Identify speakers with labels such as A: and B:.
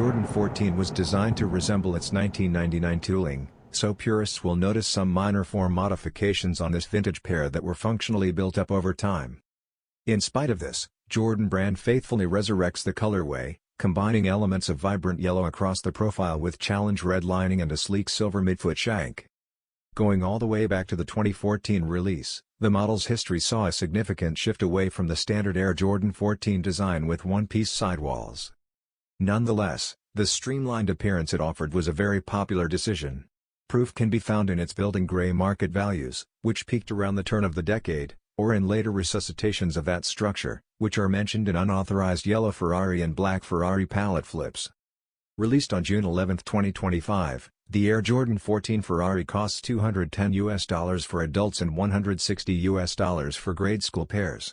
A: Jordan 14 was designed to resemble its 1999 tooling, so purists will notice some minor form modifications on this vintage pair that were functionally built up over time. In spite of this, Jordan brand faithfully resurrects the colorway, combining elements of vibrant yellow across the profile with challenge red lining and a sleek silver midfoot shank. Going all the way back to the 2014 release, the model's history saw a significant shift away from the standard Air Jordan 14 design with one-piece sidewalls. Nonetheless, the streamlined appearance it offered was a very popular decision. Proof can be found in its building gray market values, which peaked around the turn of the decade, or in later resuscitations of that structure, which are mentioned in unauthorized yellow Ferrari and black Ferrari pallet flips. Released on June 11, 2025, the Air Jordan 14 Ferrari costs $210 for adults and $160 for grade school pairs.